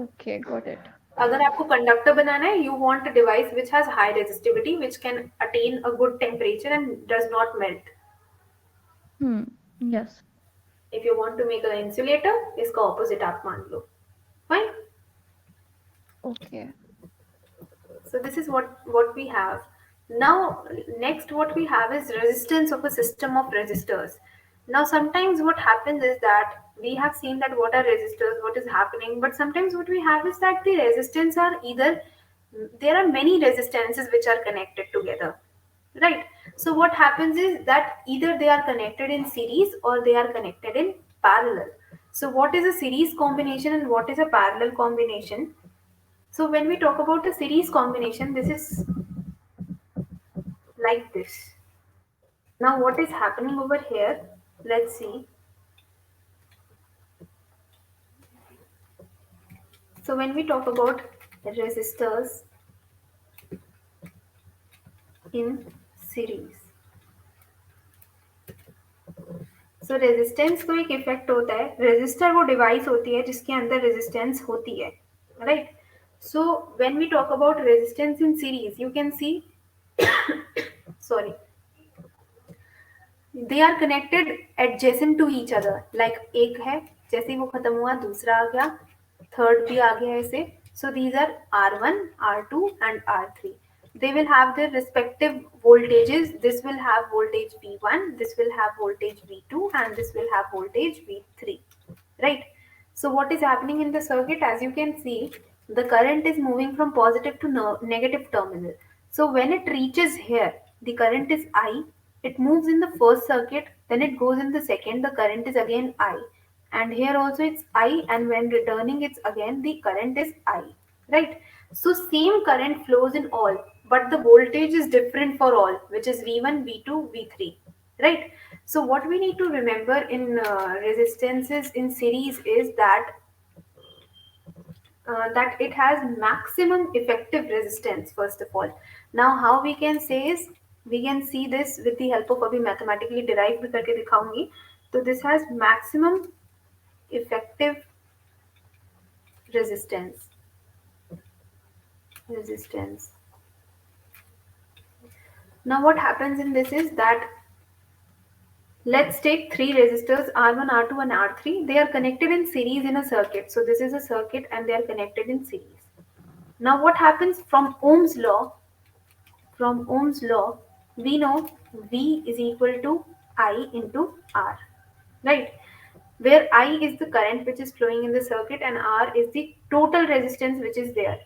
B: Okay, got it.
A: अगर आपको कंडक्टर बनाना है, you want a device which has high resistivity which can attain a good temperature and does not melt.
B: Hmm. Yes.
A: If you want to make a insulator, इसका opposite आप मान लो. Fine.
B: Okay.
A: So this is what we have. Now next what we have is resistance of a system of resistors. Now sometimes what happens is that we have seen that what are resistors, what is happening, but sometimes what we have is that the resistance are either, there are many resistances which are connected together, right. So what happens is that either they are connected in series or they are connected in parallel. So what is a series combination and what is a parallel combination? So when we talk about a series combination, this is like this. Now what is happening over here? Let's see. So when we talk about resistors in series, so resistance को एक effect होता है. Resistor वो device होती है जिसके अंदर resistance होती है, right. So when we talk about resistance in series, you can see, sorry, they are connected adjacent to each other. Like एक है, जैसे ही वो खत्म हुआ दूसरा आ गया, थर्ड भी आ गया ऐसे. So these are R1, R2 and R3. They will have their respective voltages. This will have voltage V1, this will have voltage V2, and this will have voltage V3, right. So what is happening in the circuit? As you can see, the current is moving from positive to negative terminal. So when it reaches here, the current is I. It moves in the first circuit, then it goes in the second, the current is again I. and here also it's I, and when returning it's again the current is I, right? So same current flows in all, but the voltage is different for all, which is V1, V2, V3, right? So what we need to remember in resistances in series is that it has maximum effective resistance first of all. Now how we can say is, we can see this with the help of अभी mathematically derived भी करके दिखाऊंगी. तो this has maximum effective resistance. Now what happens in this is that, let's take three resistors R1, R2 and R3. They are connected in series in a circuit. So this is a circuit and they are connected in series. Now what happens from Ohm's law? From Ohm's law, we know V is equal to I into R, right? Where I is the current which is flowing in the circuit and R is the total resistance which is there.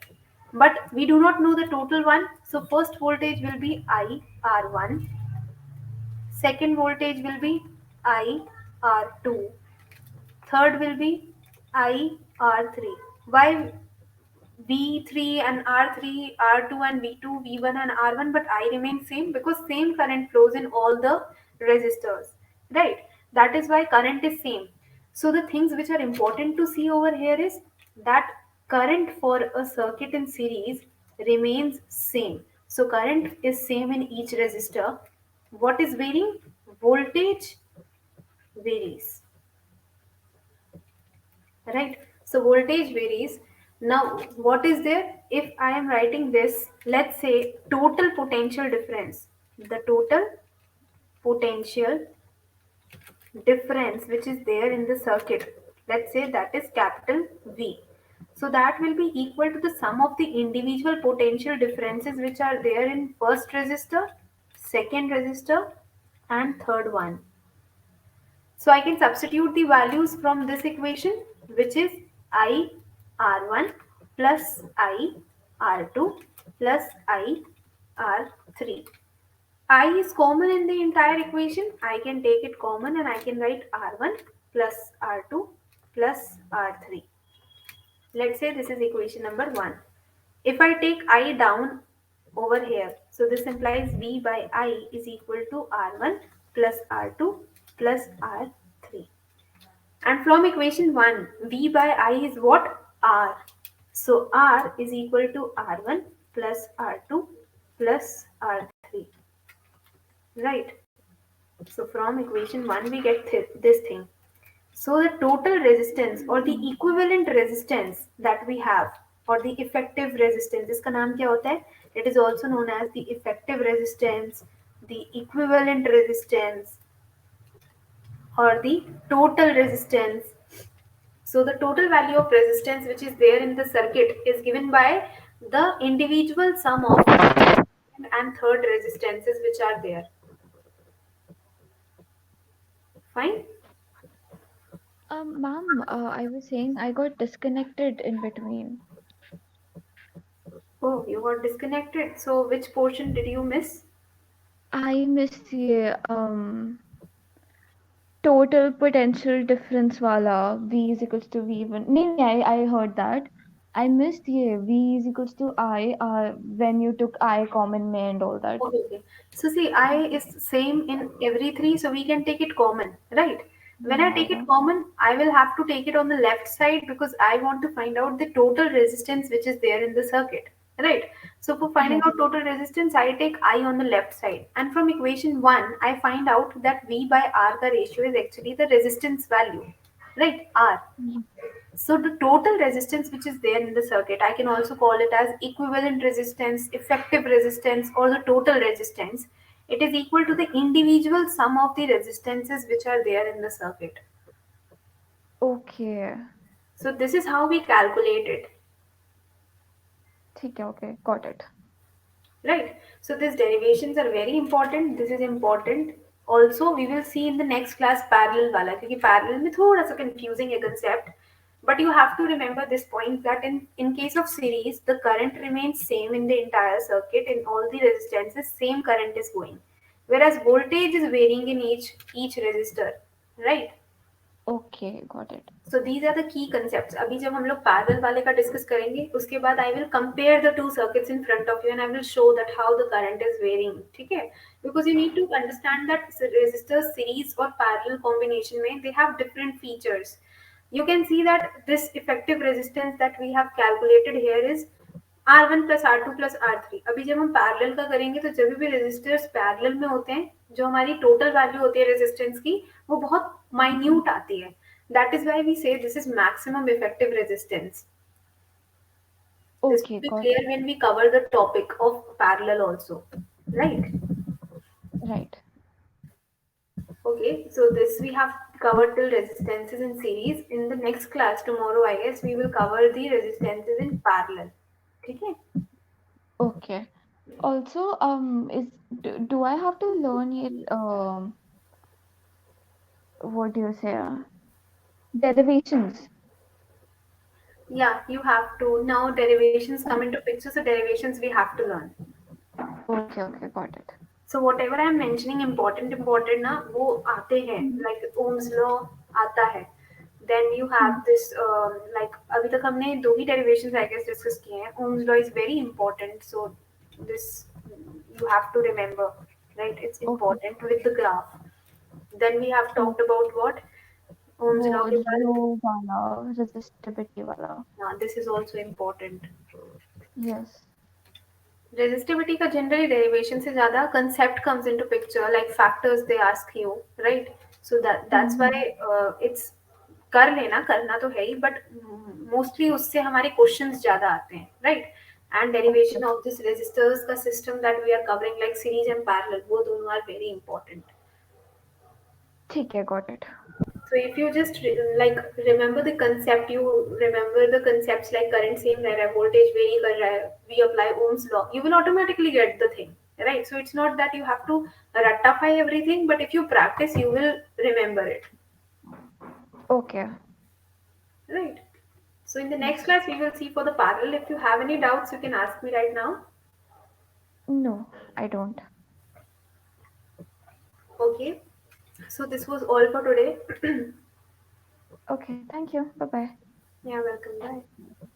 A: But we do not know the total one. So first voltage will be I R1, second voltage will be I R2, third will be I R3. Why V3 and R3, R2 and V2, V1 and R1, but I remain same because same current flows in all the resistors, right? That is why current is same. So the things which are important to see over here is that current for a circuit in series remains same. So current is same in each resistor. What is varying? Voltage varies, right? So voltage varies. Now what is there, if I am writing this, let's say total potential difference, the total potential difference which is there in the circuit, let's say that is capital V. So that will be equal to the sum of the individual potential differences which are there in first resistor, second resistor and third one. So I can substitute the values from this equation, which is I R1 plus I R2 plus I R3. I is common in the entire equation. I can take it common and I can write R1 plus R2 plus R3. Let's say this is equation number 1. If I take I down over here, so this implies V by I is equal to R1 plus R2 plus R3. And from equation 1, V by I is what? R. So R is equal to R1 plus R2 plus R3. Right. So from equation 1, we get this thing. So the total resistance or the equivalent resistance that we have, or the effective resistance, इसका नाम क्या होता है? It is also known as the effective resistance, the equivalent resistance, or the total resistance. So the total value of resistance which is there in the circuit is given by the individual sum of second and third resistances which are there. Fine.
B: Ma'am, I was saying I got disconnected in between.
A: Oh, you got disconnected. So which portion did you miss?
B: I missed the total potential difference wala V is equals to V1. No, I heard that. I missed the V is equals to I when you took I common में and all that.
A: Okay, okay. So see, I is same in every three, so we can take it common, right? When I
B: Yeah,
A: take
B: yeah.
A: it common, I will have to take it on the left side because I want to find out the total resistance which is there in the circuit, right? So for finding
B: Yes.
A: out total resistance, I take I on the left side. And from equation 1, I find out that V by R, the ratio is actually the resistance value, right? R.
B: Mm.
A: So the total resistance which is there in the circuit, I can also call it as equivalent resistance, effective resistance, or the total resistance. It is equal to the individual sum of the resistances which are there in the circuit.
B: Okay.
A: So this is how we calculate it,
B: ठीक है, okay, got it.
A: right? So these derivations are very important. This is important. Also, we will see in the next class parallel वाला, क्योंकि parallel में थोड़ा सा confusing है concept. But you have to remember this point that in case of series, the current remains same in the entire circuit. In all the resistances, same current is going. Whereas voltage is varying in each resistor, right?
B: Okay, got it.
A: So these are the key concepts. अभी जब हम लोग parallel वाले का discuss करेंगे उसके बाद I will compare the two circuits in front of you and I will show that how the current is varying. ठीक है, because you need to understand that resistors series और पैरेलल कॉम्बिनेशन में they have different features. You can see that this effective resistance that we have calculated here is R1 plus R2 plus R3. अभी जब हम parallel का करेंगे तो जब भी रेजिस्टर्स पैरेलल में होते हैं जो हमारी टोटल वैल्यू होती है रेजिस्टेंस की वो बहुत माइन्यूट आती है. दैट इज व्हाई वी से this is maximum effective resistance. This will
B: Okay,
A: be
B: got
A: clear
B: it.
A: when we cover the topic of parallel also, right?
B: Right.
A: Okay, so this we have covered till resistances in series. In the next class tomorrow, I guess we will cover the resistances in parallel. Okay.
B: Okay. Also, do I have to learn it, what do you say, derivations?
A: Yeah, you have to. Now derivations come into picture, so derivations we have to learn.
B: Okay, okay, got it.
A: So whatever I am mentioning important ना वो आते हैं,
B: Hmm.
A: like Ohm's law आता है. Then you have
B: Hmm.
A: this like अभी तक हमने दो ही derivations I guess discuss किए हैं. Ohm's law is very important, so this you have to remember, right? It's
B: Okay.
A: important with the graph. Then we have
B: Oh,
A: talked about what Ohm's
B: वो
A: law के
B: रो
A: बाद.
B: वाला, resistivity वाला.
A: This is also important.
B: Yes.
A: Resistivity का generally derivation से ज़्यादा concept comes into picture, like factors they ask you, right? So that's why
B: Mm-hmm.
A: it's कर लेना, करना तो है ही, but mostly उससे हमारे questions ज़्यादा आते हैं, right? And
B: Okay.
A: derivation of this resistors का system that we are covering like series and parallel, वो दोनों are very important.
B: ठीक है, got it.
A: So if you just like remember the concept, you remember the concepts like current same रह रहा है, voltage vary कर रहा है, we apply Ohm's law, you will automatically get the thing, right? So it's not that you have to ratify everything, but if you practice, you will remember it,
B: Okay.
A: right? So in the next
B: Yes.
A: class, we will see for the parallel. If you have any doubts, you can ask me right now.
B: No, I don't.
A: Okay. So this was all for today.
B: Okay, thank you. Bye bye.
A: Yeah, welcome. Bye.